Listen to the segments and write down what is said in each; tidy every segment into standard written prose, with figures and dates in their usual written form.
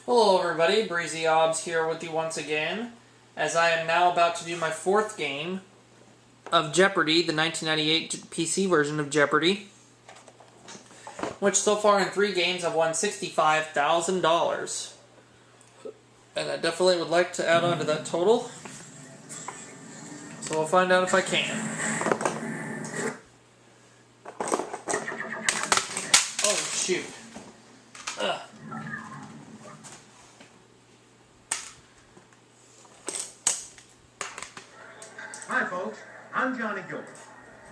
Hello everybody, Breezy Obs here with you once again, as I am now about to do my fourth game of Jeopardy, the 1998 PC version of Jeopardy, which so far in 3 games I've won $65,000. And I definitely would like to add on to that total, so we'll find out if I can. Oh shoot. Ugh. Hi folks, I'm Johnny Gilbert.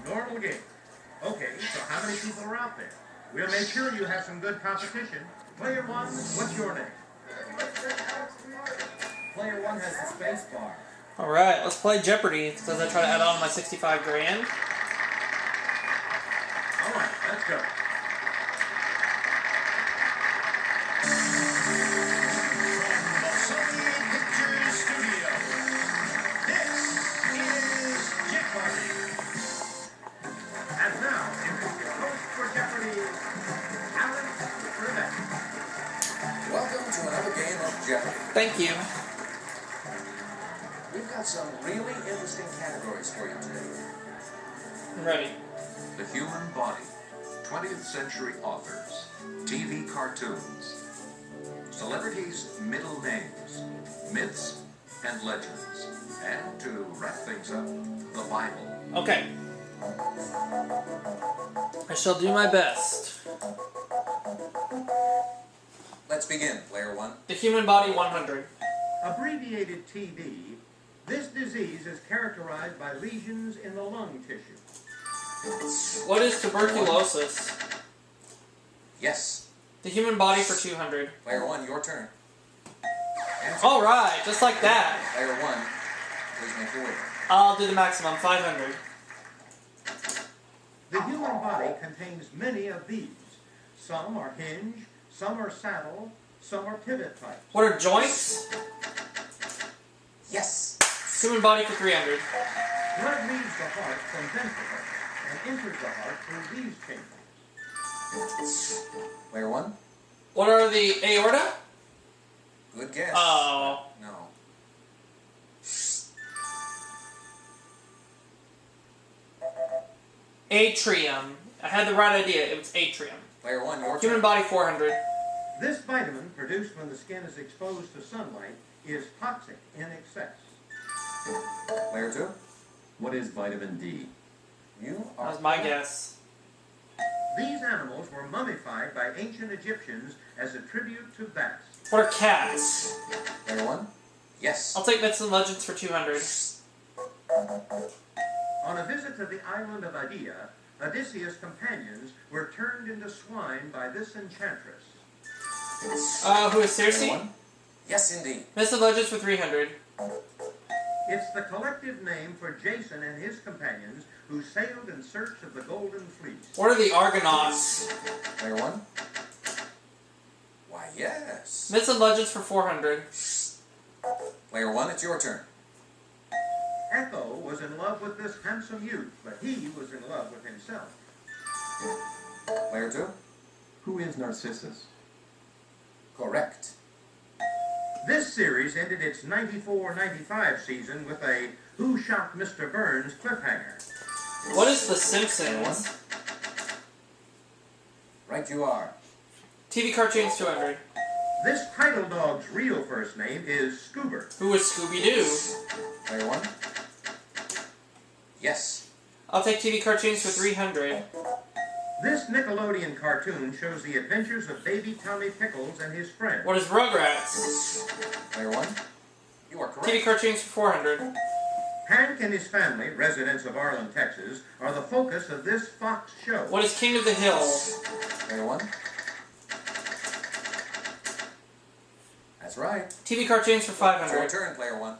Normal game. Okay, so how many people are out there? We'll make sure you have some good competition. Player one, what's your name? Player one has the space bar. Alright, let's play Jeopardy as I try to add on my 65 grand. Alright, let's go. Welcome to another game of Jeopardy. Thank you. We've got some really interesting categories for you today. I'm ready. The human body, 20th century authors, TV cartoons, celebrities' middle names, myths and legends, and to wrap things up, the Bible. Okay. I shall do my best. Let's begin, player one. The human body 100. Abbreviated TB, this disease is characterized by lesions in the lung tissue. What is tuberculosis? Yes. The human body for 200. Player one, your turn. Alright, just like that. Player one, please make your way. I'll do the maximum, 500. The human body contains many of these. Some are hinge, some are saddle, some are pivot types. What are joints? Yes. Human body for 300. Blood leaves the heart from ventricle and enters the heart through these chambers. Player one. What are the aorta? Good guess. Oh. No. Atrium. I had the right idea. It was atrium. Player one, your Human turn. body 400. This vitamin produced when the skin is exposed to sunlight is toxic in excess. Player two. What is vitamin D? You That are was my guess. These animals were mummified by ancient Egyptians as a tribute to bats. What are cats? Player one. Yes. I'll take myths and legends for 200. On a visit to the island of Idea, Odysseus' companions were turned into swine by this enchantress. Who is Player Circe? one. Yes, indeed. Myths and legends for 300. It's the collective name for Jason and his companions who sailed in search of the Golden Fleece. What are the Argonauts? Player one. Why, yes. Myths and legends for 400. Player one, it's your turn. Echo was in love with this handsome youth, but he was in love with himself. Player two. Who is Narcissus? Correct. This series ended its 94-95 season with a Who Shot Mr. Burns cliffhanger. What is The Simpsons? Right you are. TV cartoons 200. This title dog's real first name is Scoober. Who is Scooby-Doo? Player one. Yes. I'll take TV cartoons for 300. This Nickelodeon cartoon shows the adventures of baby Tommy Pickles and his friends. What is Rugrats? Player one. You are correct. TV cartoons for 400. Hank and his family, residents of Arlen, Texas, are the focus of this Fox show. What is King of the Hill? Player one. That's right. TV cartoons for It's your 500. turn, player one.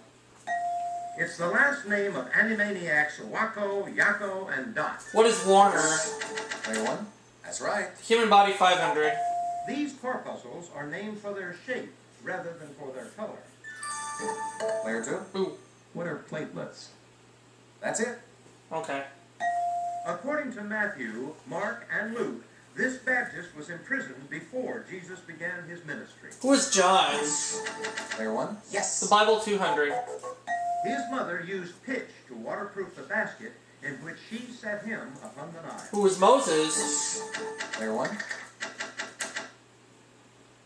It's the last name of Animaniacs Wacko, Yakko, and Dot. What is Warner? Player one. That's right. Human body 500. These corpuscles are named for their shape rather than for their color. Player two. Ooh. What are platelets? That's it. Okay. According to Matthew, Mark, and Luke, This Baptist was imprisoned before Jesus began his ministry. Who is John? Player 1? Yes. The Bible 200. His mother used pitch to waterproof the basket in which she set him upon the Nile. Who is Moses? Player 1?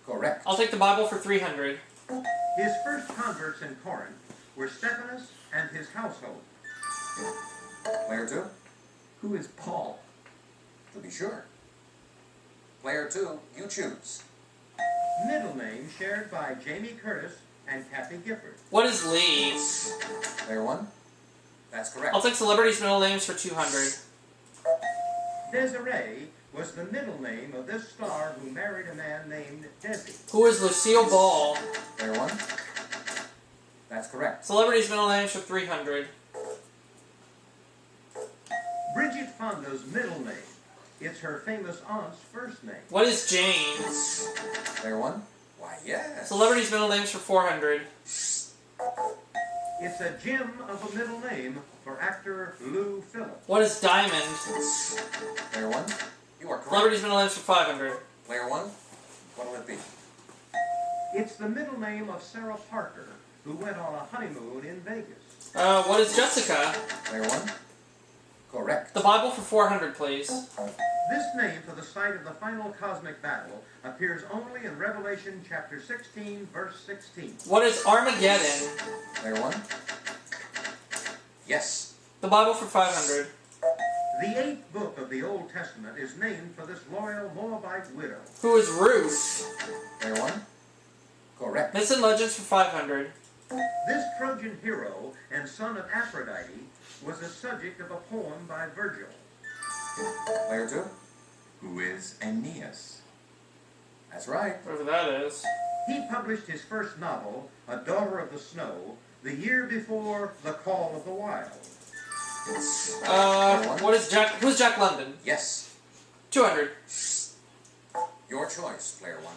Correct. I'll take the Bible for 300. His first converts in Corinth were Stephanus and his household. Player 2? Who is Paul? To be sure. Player 2, you choose. Middle name shared by Jamie Curtis and Kathy Gifford. What is Lee? Player 1? That's correct. I'll take celebrities' middle names for 200. Desiree was the middle name of this star who married a man named Desi. Who is Lucille Ball? Player 1? That's correct. Celebrities' middle names for 300. Bridget Fonda's middle name. It's her famous aunt's first name. What is James? Player 1? Why, yes. Celebrities' middle names for 400. It's a gem of a middle name for actor Lou Phillips. What is Diamond? Player 1? You are correct. Celebrities' middle names for 500. Player 1? What'll it be? It's the middle name of Sarah Parker, who went on a honeymoon in Vegas. What is Jessica? Player 1? Correct. The Bible for 400, please. This name for the site of the final cosmic battle appears only in Revelation chapter 16, verse 16. What is Armageddon? Player 1? Yes. The Bible for 500. The eighth book of the Old Testament is named for this loyal Moabite widow. Who is Ruth? Player 1? Correct. Myths and Legends for 500. This Trojan hero and son of Aphrodite was the subject of a poem by Virgil. Player 2? Who is Aeneas? That's right. Whatever that is. He published his first novel, A Daughter of the Snow, the year before The Call of the Wild. What is Jack? Who's Jack London? Yes. 200. Your choice, Player 1.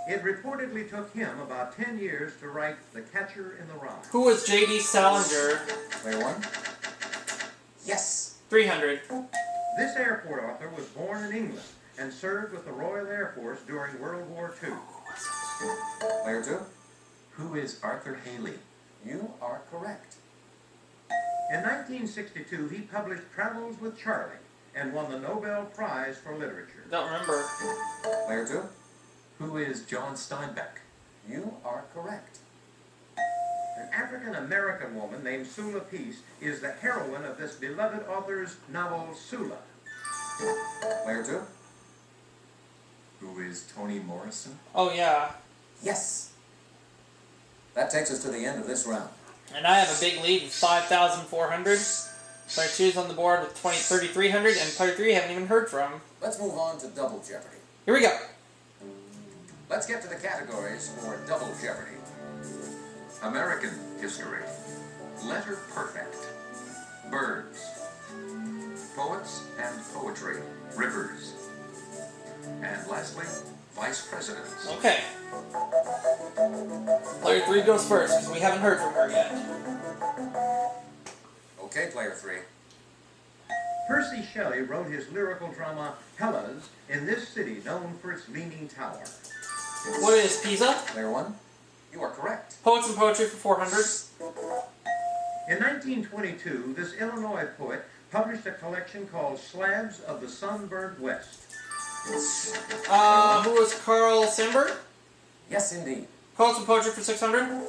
It reportedly took him about 10 years to write The Catcher in the Rye. Who was J.D. Salinger? Player 1? Yes. 300. This airport author was born in England and served with the Royal Air Force during World War II. Player 2? Who is Arthur Haley? You are correct. In 1962, he published Travels with Charlie and won the Nobel Prize for Literature. Don't remember. Player 2? Who is John Steinbeck? You are correct. An African-American woman named Sula Peace is the heroine of this beloved author's novel, Sula. Player 2? Who is Toni Morrison? Oh, yeah. Yes. That takes us to the end of this round. And I have a big lead with 5,400. Player 2 is on the board with 3,300, and player 3 I haven't even heard from. Let's move on to Double Jeopardy. Here we go. Let's get to the categories for Double Jeopardy. American history. Letter perfect. Birds. Poets and poetry. Rivers. And lastly, vice presidents. Okay. Player 3 goes first, because we haven't heard from her yet. Okay, Player 3. Percy Shelley wrote his lyrical drama, Hellas, in this city known for its leaning tower. What is Pisa? Player 1? You are correct. Poets and Poetry for 400. In 1922, this Illinois poet published a collection called Slabs of the Sunburnt West. Who was Carl Sandburg? Yes, indeed. Poets and Poetry for 600.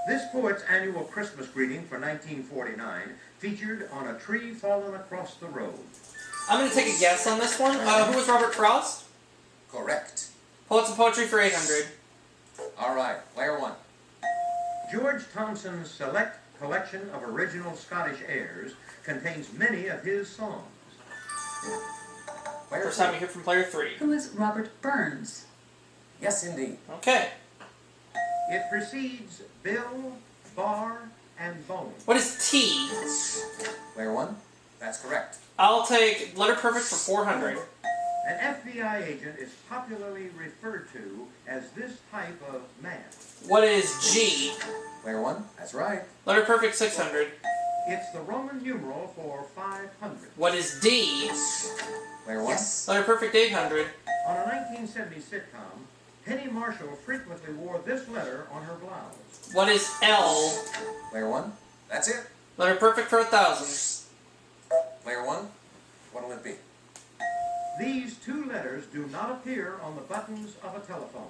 This poet's annual Christmas greeting for 1949 featured On a Tree Fallen Across the Road. I'm going to take a guess on this one. Who was Robert Frost? Correct. Poets and Poetry for 800. All right, Player 1. George Thompson's select collection of original Scottish airs contains many of his songs. Player First 2. time we hear from player 3. Who is Robert Burns? Yes, indeed. Okay. It precedes Bill, Bar, and Bone. What is T? Player 1. That's correct. I'll take Letter Perfect for 400. An FBI agent is popularly referred to as this type of man. What is G? Player 1. That's right. Letter Perfect 600. It's the Roman numeral for 500. What is D? Player 1? Yes. Letter perfect 800. On a 1970 sitcom, Penny Marshall frequently wore this letter on her blouse. What is L? Player 1? That's it. Letter perfect for 1,000. Player 1? What'll it be? These two letters do not appear on the buttons of a telephone.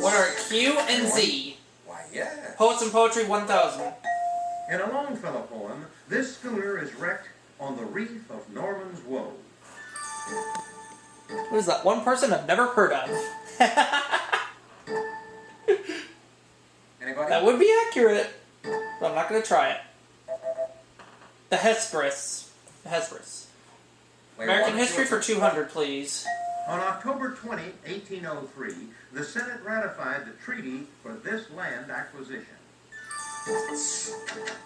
What are Q and Z? Why, yeah. Poets and poetry 1,000. In a Longfellow poem, this schooner is wrecked on the reef of Norman's Woe. What is that? One person I've never heard of. Anybody? That would be accurate, but I'm not going to try it. The Hesperus. The Hesperus. Player American 1, history for 200, please. On October 20, 1803, the Senate ratified the treaty for this land acquisition.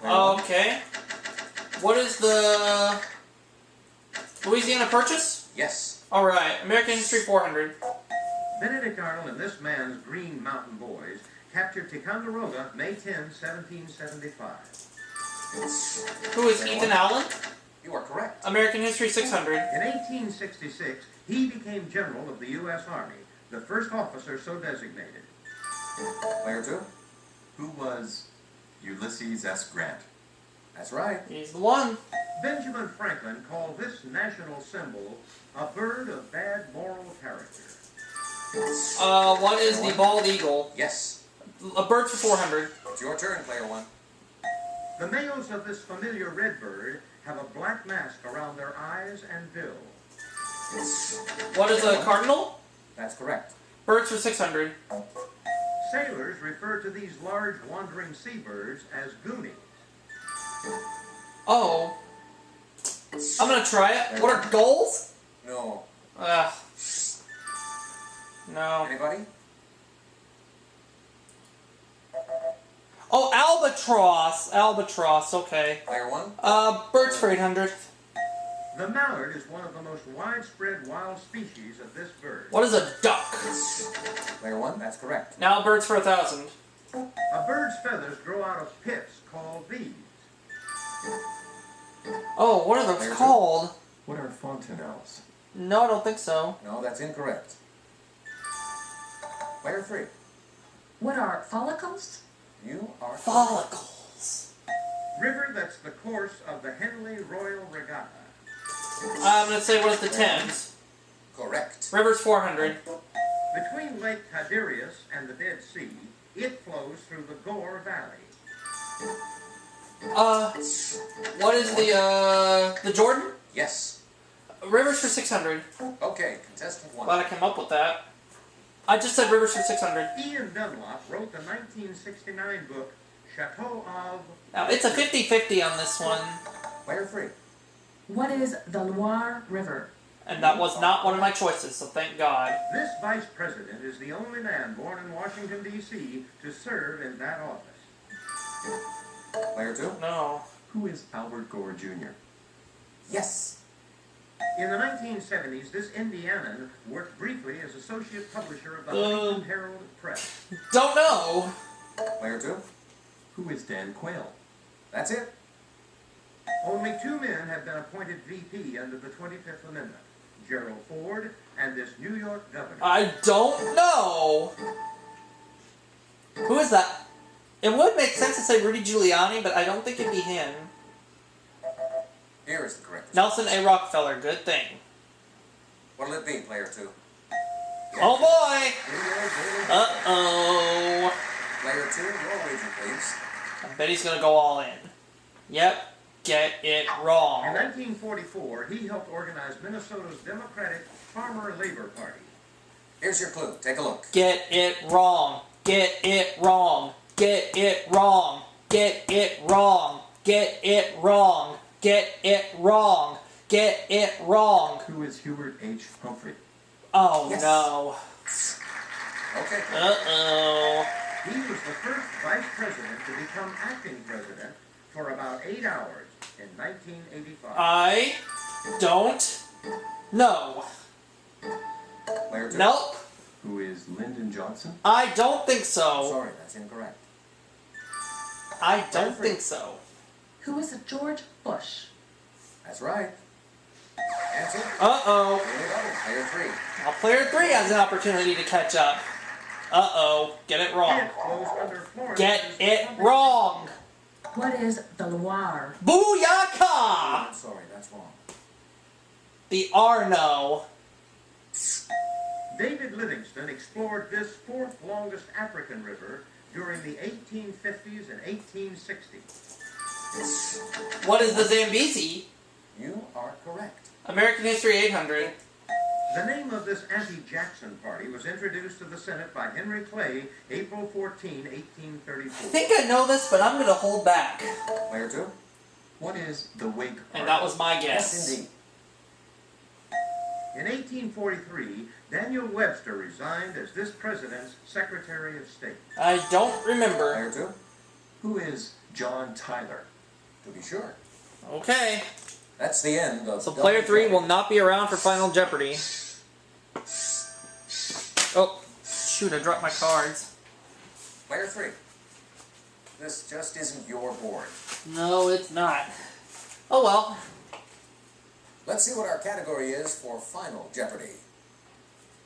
Okay. What is the Louisiana Purchase? Yes. Alright, American history 400. Benedict Arnold and this man's Green Mountain Boys captured Ticonderoga May 10, 1775. Who is Ethan Allen? You are correct. American history 600. In 1866, he became general of the U.S. Army, the first officer so designated. Player 2? Who was Ulysses S. Grant? That's right. He's the one. Benjamin Franklin called this national symbol a bird of bad moral character. What is the bald eagle? Yes. A bird for 400. It's your turn, Player 1. The males of this familiar red bird have a black mask around their eyes and bill. What is a cardinal? That's correct. Birds for 600. Sailors refer to these large wandering seabirds as goonies. Oh. I'm gonna try it. What are gulls? No. Ugh. No. Anybody? Oh, albatross. Albatross, okay. Player 1? Birds for 800. The mallard is one of the most widespread wild species of this bird. What is a duck? Player 1? That's correct. Now birds for 1,000. A bird's feathers grow out of pits called bees. Oh, what are those Player two. called? What are fontanelles? No, I don't think so. No, that's incorrect. Player 3. What are follicles? You are Follicles. River that's the course of the Henley Royal Regatta. I'm gonna say what is the Thames? correct. Rivers 400. Between Lake Tiberias and the Dead Sea, it flows through the Gore Valley. What is the Jordan? Yes. Rivers for 600. Okay, contestant 1. Glad I came up with that. I just said rivers for 600. Ian Dunlop wrote the 1969 book Chateau of... Now, it's a 50-50 on this one. Player 3. What is the Loire River? And that was not one of my choices, so thank God. This vice president is the only man born in Washington, D.C. to serve in that office. Player 2. No. Who is Albert Gore Jr.? Yes. In the 1970s, this Indianan worked briefly as associate publisher of the Huntington Herald Press. Don't know. Player 2. Who is Dan Quayle? That's it. Only two men have been appointed VP under the 25th Amendment, Gerald Ford and this New York governor. I don't know. Who is that? It would make sense to say Rudy Giuliani, but I don't think it'd be him. Here is the correct response. Nelson A. Rockefeller, good thing. What'll it be, Player 2? Oh boy! Video, Uh-oh. Player 2, your wager, please. I bet he's gonna go all in. Yep. Get it In wrong. 1944, he helped organize Minnesota's Democratic Farmer Labor Party. Here's your clue. Take a look. Get it wrong. Get it wrong. Get it wrong. Get it wrong. Get it wrong. Get it wrong. Get it wrong. Who is Hubert H. Humphrey? Oh Yes. no. Okay. Uh-oh. He was the first vice president to become acting president for about 8 hours in 1985. I don't know. Player 2. Nope. Who is Lyndon Johnson? I don't think so. Sorry, that's incorrect. I don't think so. Who is George Bush? That's right. Answer? Uh-oh. Here we go. Player 3. Now player 3 has an opportunity to catch up. Uh-oh. Get it wrong. It flows under Florence. Get it wrong. What is the Loire? Booyaka! I'm sorry, that's wrong. The Arno. David Livingstone explored this fourth longest African river during the 1850s and 1860s. What is the Zambezi? You are correct. American History 800. The name of this anti-Jackson party was introduced to the Senate by Henry Clay, April 14, 1834. I think I know this, but I'm going to hold back. Player 2? What is the Whig Party? And that was my Yes, guess. indeed. In 1843, Daniel Webster resigned as this president's Secretary of State. I don't remember. Player 2? Who is John Tyler? To be sure. Okay. That's the end of So player 3 will not be around for Final Jeopardy. Oh, shoot, I dropped my cards. Player 3. This just isn't your board. No, it's not. Oh well. Let's see what our category is for Final Jeopardy.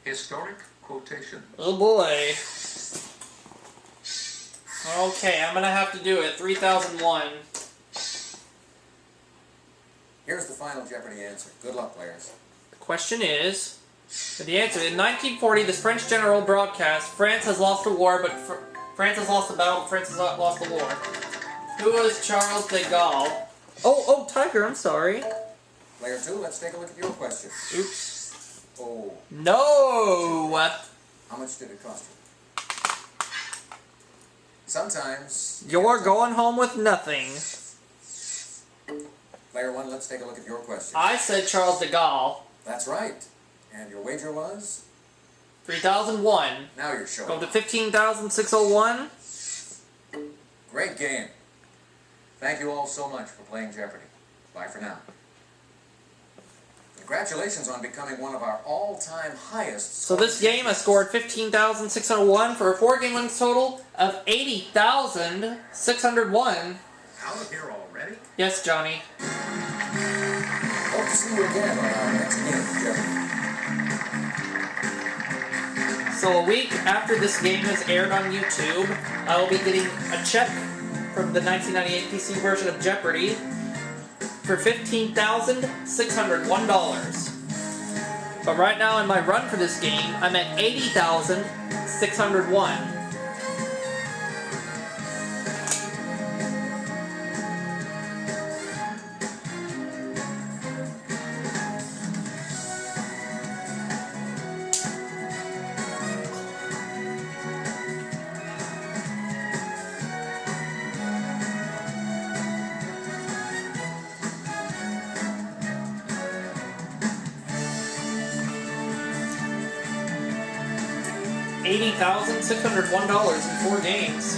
Historic quotations. Oh boy. Okay, I'm gonna have to do it. 3001. Here's the Final Jeopardy answer. Good luck, players. The question is, the answer, in 1940, this French general broadcast, France has lost a war, but France has lost the battle, but France has not lost the war. Who was Charles de Gaulle? Oh, Tiger, I'm sorry. Player 2, let's take a look at your question. Oops. Oh, No! how much did it cost you? Sometimes... You're going home with nothing. Player 1, let's take a look at your question. I said Charles de Gaulle. That's right. And your wager was? 3001. Now you're showing. Go to 15,601. Great game. Thank you all so much for playing Jeopardy. Bye for now. Congratulations on becoming one of our all-time highest. So this game I scored 15,601 for a 4-game wins total of 80,601. Out of here already? Yes, Johnny. Hope to see you again on our next game of Jeopardy. So a week after this game is aired on YouTube, I will be getting a check from the 1998 PC version of Jeopardy for $15,601. But right now in my run for this game, I'm at 80,601. $80,601 in 4 games.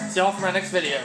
See y'all for my next video.